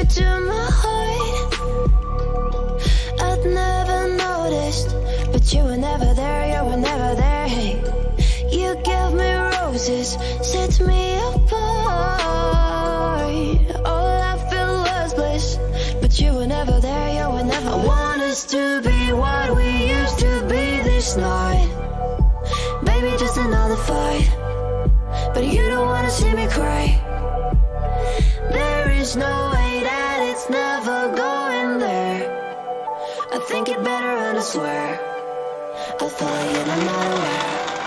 to my heart. I'd never noticed, but you were never there, you were never there. Hey, you gave me roses, set me apart. All I felt was bliss, but you were never there, you were never. I want us to be what we used to be this night. Maybe just another fight, but you don't wanna see me cry. There is no way that it's never going there. I think it better and I swear I'll follow you no matter where.